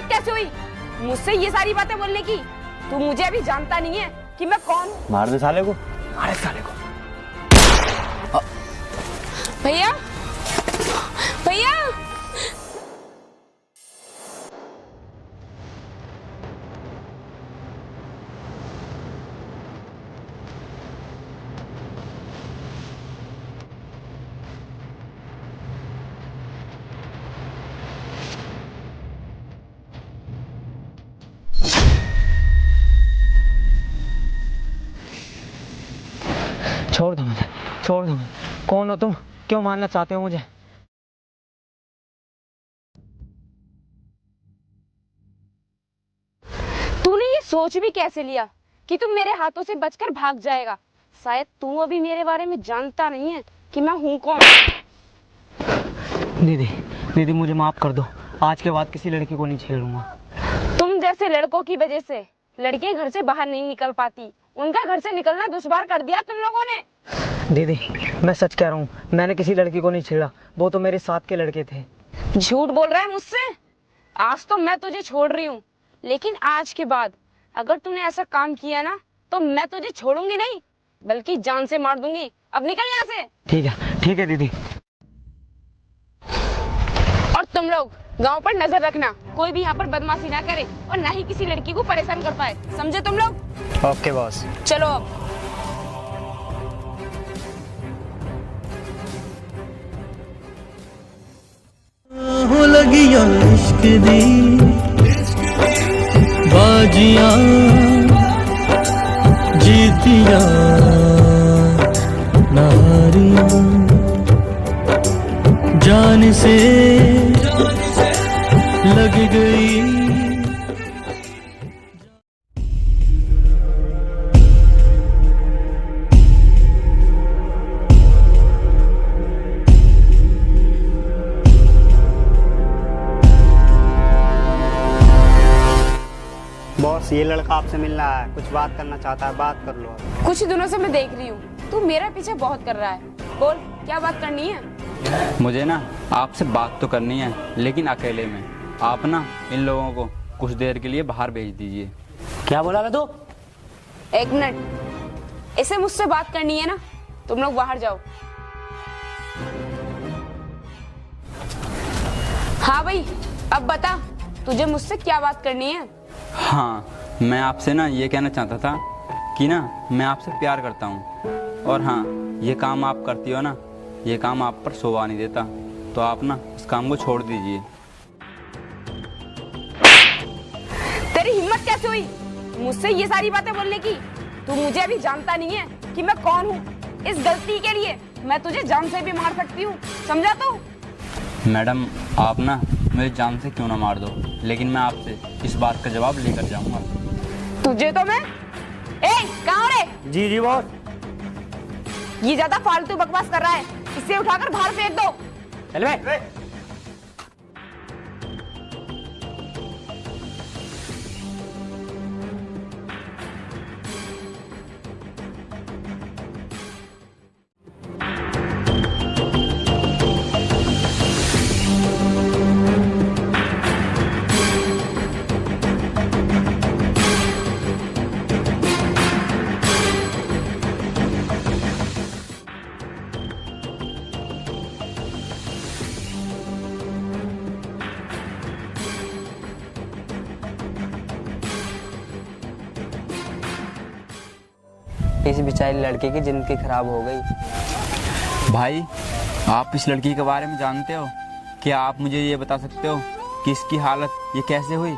हिम्मत कैसे हुई मुझसे ये सारी बातें बोलने की? तू मुझे अभी जानता नहीं है कि मैं कौन हूँ। मार दे साले को, मार दे साले को। भैया भैया छोड़ दो मुझे, छोड़ दो। कौन हो तुम? क्यों मारना चाहते हो मुझे? तूने ये सोच भी कैसे लिया कि तुम मेरे हाथों से बचकर भाग जाएगा? शायद तू अभी मेरे बारे में जानता नहीं है कि मैं हूँ कौन। दीदी, दीदी मुझे माफ कर दो। आज के बाद किसी लड़की को नहीं छेड़ूंगा। तुम जैसे लड़कों की वजह से लड़कियां घर से बाहर नहीं निकल पाती। उनका घर से निकलना दुश्वार कर दिया तुम लोगों ने। दीदी मैं सच कह रहा हूँ, मैंने किसी लड़की को नहीं छेड़ा। वो तो मेरे साथ के लड़के थे। झूठ बोल रहा है मुझसे? आज तो मैं तुझे छोड़ रही हूँ, लेकिन आज के बाद अगर तूने ऐसा काम किया ना तो मैं तुझे छोड़ूंगी नहीं, बल्कि जान से मार दूंगी। अब निकल यहाँ से। ठीक है दीदी। और तुम लोग गांव पर नजर रखना, कोई भी यहाँ पर बदमाशी ना करे और ना ही किसी लड़की को परेशान कर पाए, समझे तुम लोग? Okay boss. चलो अब। हो लगियां इश्क दी बाजियां जीतियां नारियां जान से लग गई। बॉस ये लड़का आपसे मिलना है, कुछ बात करना चाहता है, बात कर लो। कुछ दिनों से मैं देख रही हूँ तू मेरा पीछे बहुत कर रहा है। बोल क्या बात करनी है? मुझे ना आपसे बात तो करनी है, लेकिन अकेले में। आप ना इन लोगों को कुछ देर के लिए बाहर भेज दीजिए। क्या बोला मैं? तो एक मिनट, इसे मुझसे बात करनी है ना, तुम लोग बाहर जाओ। हाँ भाई, अब बता तुझे मुझसे क्या बात करनी है? हाँ, मैं आपसे ना ये कहना चाहता था कि ना मैं आपसे प्यार करता हूँ। और हाँ, ये काम आप करती हो ना, ये काम आप पर शोभा नहीं देता, तो आप ना इस काम को छोड़ दीजिए। तेरी हिम्मत कैसे हुई मुझसे ये सारी बातें बोलने की? तू मुझे अभी जानता नहीं है कि मैं कौन हूँ। इस गलती के लिए मैं तुझे जान से भी मार सकती हूँ, समझा तू? मैडम, आप ना मुझे जान से क्यों ना मार दो, लेकिन मैं आपसे इस बात का जवाब लेकर जाऊंगा। तुझे तो मैं कहाँ रे? जी जी बॉस। ये ज्यादा फालतू बकवास कर रहा है, इसे उठाकर बाहर फेंक दो। चल बे। इस बेचारी लड़के की जिंदगी खराब हो गई। भाई, आप इस लड़की के बारे में जानते हो? क्या आप मुझे ये बता सकते हो कि इसकी हालत ये कैसे हुई?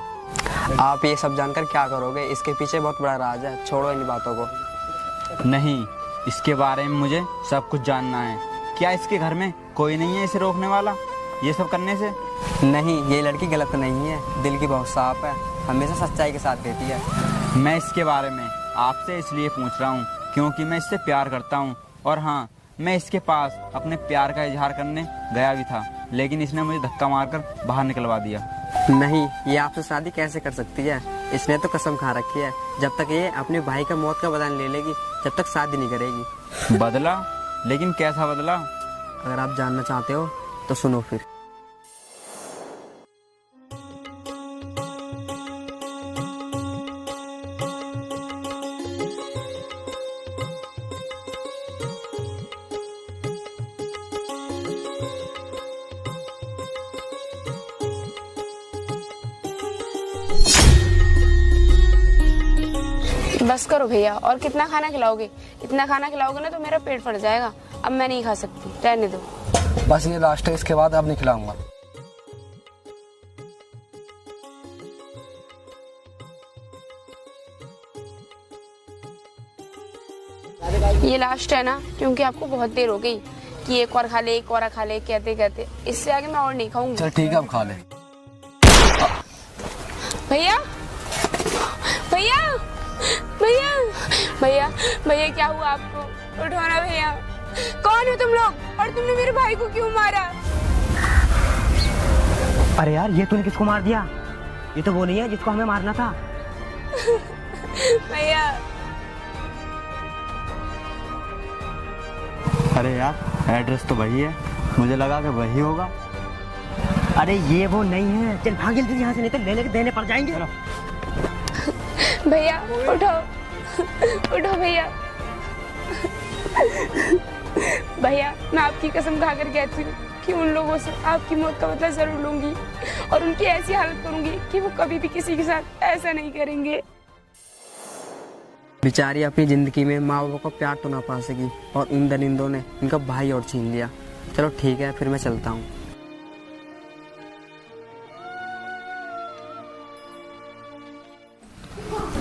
आप ये सब जानकर क्या करोगे? इसके पीछे बहुत बड़ा राज है, छोड़ो इन बातों को। नहीं, इसके बारे में मुझे सब कुछ जानना है। क्या इसके घर में कोई नहीं है इसे रोकने वाला ये सब करने से? नहीं, ये लड़की गलत नहीं है, दिल की बहुत साफ है, हमेशा सच्चाई के साथ रहती है। मैं इसके बारे में आपसे इसलिए पूछ रहा हूँ क्योंकि मैं इससे प्यार करता हूँ। और हाँ, मैं इसके पास अपने प्यार का इजहार करने गया भी था, लेकिन इसने मुझे धक्का मारकर बाहर निकलवा दिया। नहीं, ये आपसे शादी कैसे कर सकती है? इसने तो कसम खा रखी है, जब तक ये अपने भाई का मौत का बदला ले लेगी जब तक शादी नहीं करेगी। बदला? लेकिन कैसा बदला? अगर आप जानना चाहते हो तो सुनो फिर। बस करो भैया, और कितना खाना खिलाओगे? इतना खाना खिलाओगे ना तो मेरा पेट फट जाएगा। अब मैं नहीं खा सकती, रहने दो। बस ये लास्ट है, इसके बाद अब नहीं खिलाऊंगा। ये लास्ट है ना, क्योंकि आपको बहुत देर हो गई कि एक और खा ले, एक और खा ले कहते कहते। इससे आगे मैं और नहीं खाऊंगी। चल ठीक है, अब खा ले। भैया भैया भैया भैया भैया, क्या हुआ आपको? उठो ना भैया। कौन हो तुम लोग, और तुमने मेरे भाई को क्यों मारा? अरे यार, ये तूने किसको मार दिया? ये तो वो नहीं है जिसको हमें मारना था। भैया अरे यार, एड्रेस तो वही है, मुझे लगा कि वही होगा। अरे ये वो नहीं है, चल भाग जल्दी यहाँ से, नहीं तो लेने के देने पड़ जाएंगे। भैया उठो, उठो भैया। भैया मैं आपकी कसम खाकर कहती हूँ कि उन लोगों से आपकी मौत का बदला जरूर लूंगी, और उनकी ऐसी हालत करूंगी कि वो कभी भी किसी के साथ ऐसा नहीं करेंगे। बेचारी अपनी जिंदगी में माँ बाप का प्यार तो ना पा सकी, और उन दरिंदों ने इनका भाई और छीन लिया। चलो ठीक है, फिर मैं चलता हूँ।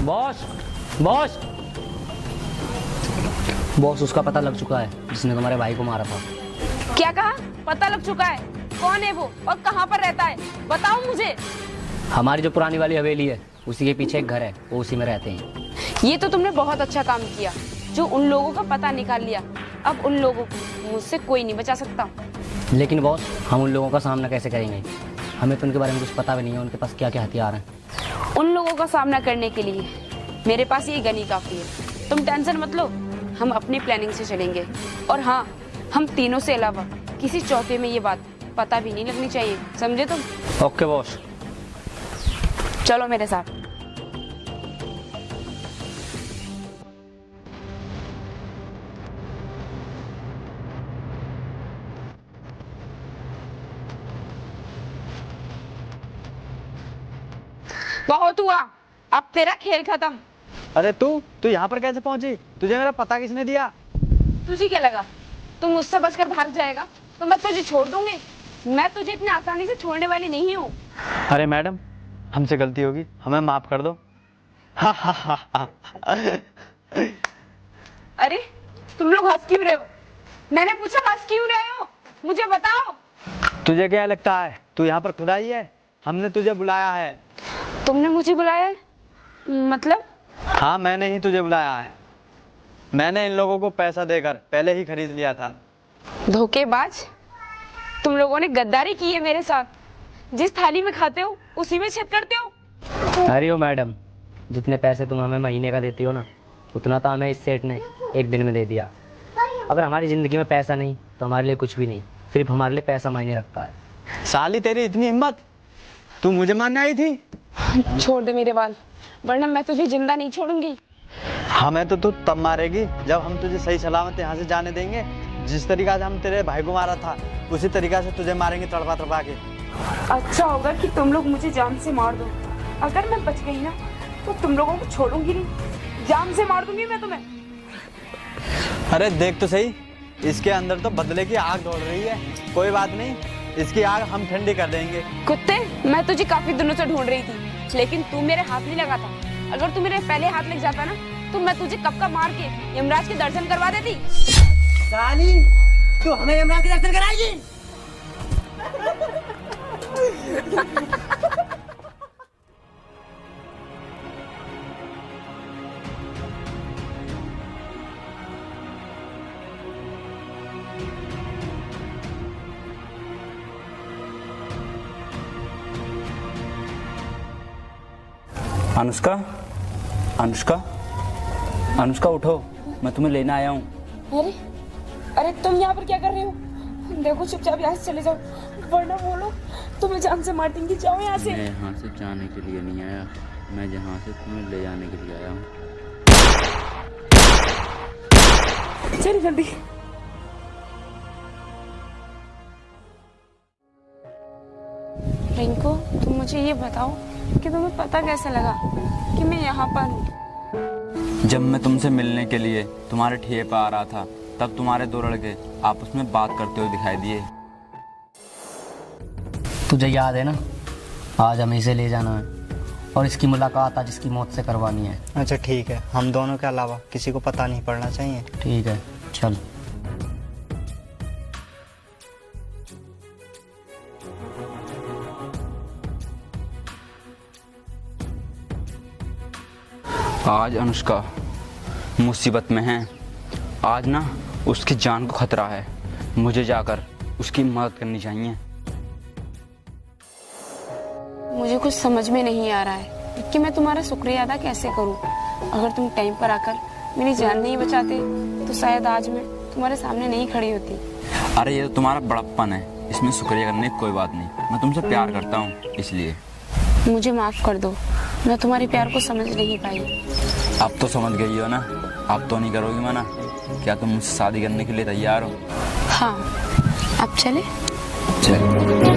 बॉस बॉस बॉस, उसका पता लग चुका है जिसने तुम्हारे भाई को मारा था। क्या कहा? पता लग चुका है? कौन है वो और कहाँ पर रहता है? बताओ मुझे। हमारी जो पुरानी वाली हवेली है उसी के पीछे एक घर है, वो उसी में रहते हैं। ये तो तुमने बहुत अच्छा काम किया जो उन लोगों का पता निकाल लिया। अब उन लोगों को मुझसे कोई नहीं बचा सकता। लेकिन बॉस, हम उन लोगों का सामना कैसे करेंगे? हमें तो उनके बारे में कुछ पता भी नहीं है, उनके पास क्या क्या हथियार हैं। उन लोगों का सामना करने के लिए मेरे पास ये गन ही काफी है। तुम टेंशन मत लो, हम अपनी प्लानिंग से चलेंगे। और हाँ, हम तीनों से अलावा किसी चौथे में ये बात पता भी नहीं लगनी चाहिए, समझे तुम? Okay boss. चलो मेरे साथ। बहुत हुआ, अब तेरा खेल खत्म। अरे तू यहाँ पर कैसे पहुंची? तुझे मेरा पता किसने दिया? तुझे क्या लगा तुम मुझसे बचकर भाग जाएगा तो मैं तुझे छोड़ दूंगी? मैं तुझे इतनी आसानी से छोड़ने वाली नहीं हूँ। अरे मैडम, हमसे गलती होगी, हमें माफ कर दो। अरे तुम लोग हंस क्यों रहे हो? मैंने पूछा हंस क्यों रहे हो, मुझे बताओ। तुझे क्या लगता है तू यहाँ पर खुद आई है? हमने तुझे बुलाया है। तुमने मुझे बुलाया है? मतलब? हाँ, मैंने ही तुझे बुलाया है। मैंने इन लोगों को पैसा देकर पहले ही खरीद लिया था। धोखेबाज, तुम लोगों ने गद्दारी की है मेरे साथ। जिस थाली में खाते हो उसी में छेद करते हो। अरे ओ मैडम, जितने पैसे तुम हमें महीने का देती हो ना, उतना तो हमें इस सेठ ने एक दिन में दे दिया। अगर हमारी जिंदगी में पैसा नहीं तो हमारे लिए कुछ भी नहीं, सिर्फ हमारे लिए पैसा मायने रखता है। साली, तेरी इतनी हिम्मत, तू मुझे मारने आई थी? छोड़ दे मेरे बाल, वरना मैं तुझे जिंदा नहीं छोड़ूंगी। हमें तो तू तब मारेगी जब हम तुझे सही सलामत यहाँ से जाने देंगे। जिस तरीका से हम तेरे भाई को मारा था उसी तरीका से तुझे मारेंगे, तड़पा तड़पा के। अच्छा होगा कि तुम लोग मुझे जान से मार दो। अगर मैं बच गई ना तो तुम लोगों को छोड़ूंगी नहीं, जान से मार दूंगी मैं तुम्हें। अरे देख तो सही, इसके अंदर तो बदले की आग दौड़ रही है। कोई बात नहीं, इसकी आग हम ठंडी कर देंगे। कुत्ते, मैं तुझे काफी दिनों से ढूंढ रही थी, लेकिन तू मेरे हाथ नहीं लगा था। अगर तू मेरे पहले हाथ लग जाता ना तो मैं तुझे कब का मार के यमराज के दर्शन करवा देती। साली, तू हमें यमराज के दर्शन कराएगी? अनुष्का, अनुष्का, अनुष्का उठो, मैं तुम्हें लेने आया हूँ। अरे अरे, तुम यहाँ पर क्या कर रहे हो? देखो चुपचाप यहाँ से चले जाओ, वरना वो लोग तुम्हें जान से मार देंगे। जाओ यहाँ से। मैं यहाँ से जाने के लिए नहीं आया, मैं यहाँ से तुम्हें ले जाने के लिए आया हूँ। चल जल्दी। रिंकू, तुम मुझे ये बताओ कि तुम्हें पता कैसे लगा कि मैं यहाँ पर हूँ? जब मैं तुमसे मिलने के लिए तुम्हारे ठिये पर आ रहा था तब तुम्हारे दो लड़के आपस में बात करते हुए दिखाई दिए। तुझे याद है ना, आज हमें इसे ले जाना है और इसकी मुलाकात आज इसकी मौत से करवानी है। अच्छा ठीक है, हम दोनों के अलावा किसी को पता नहीं पड़ना चाहिए। ठीक है, चल। आज अनुष्का मुसीबत में है। आज ना उसकी जान को खतरा है। मुझे जाकर उसकी मदद करनी चाहिए। मुझे कुछ समझ में नहीं आ रहा है कि मैं तुम्हारा शुक्रिया अदा कैसे करूं। अगर तुम टाइम पर आकर मेरी जान नहीं बचाते तो शायद आज मैं तुम्हारे सामने नहीं खड़ी होती। अरे ये तो तुम्हारा बड़प्पन है, इसमें शुक्रिया करने की कोई बात नहीं। मैं तुमसे प्यार करता हूँ इसलिए। मुझे माफ कर दो, मैं तुम्हारे प्यार को समझ नहीं पाई। अब तो समझ गई हो ना, अब तो नहीं करोगी मना। क्या तुम मुझसे शादी करने के लिए तैयार हो? हाँ, अब चले। चल।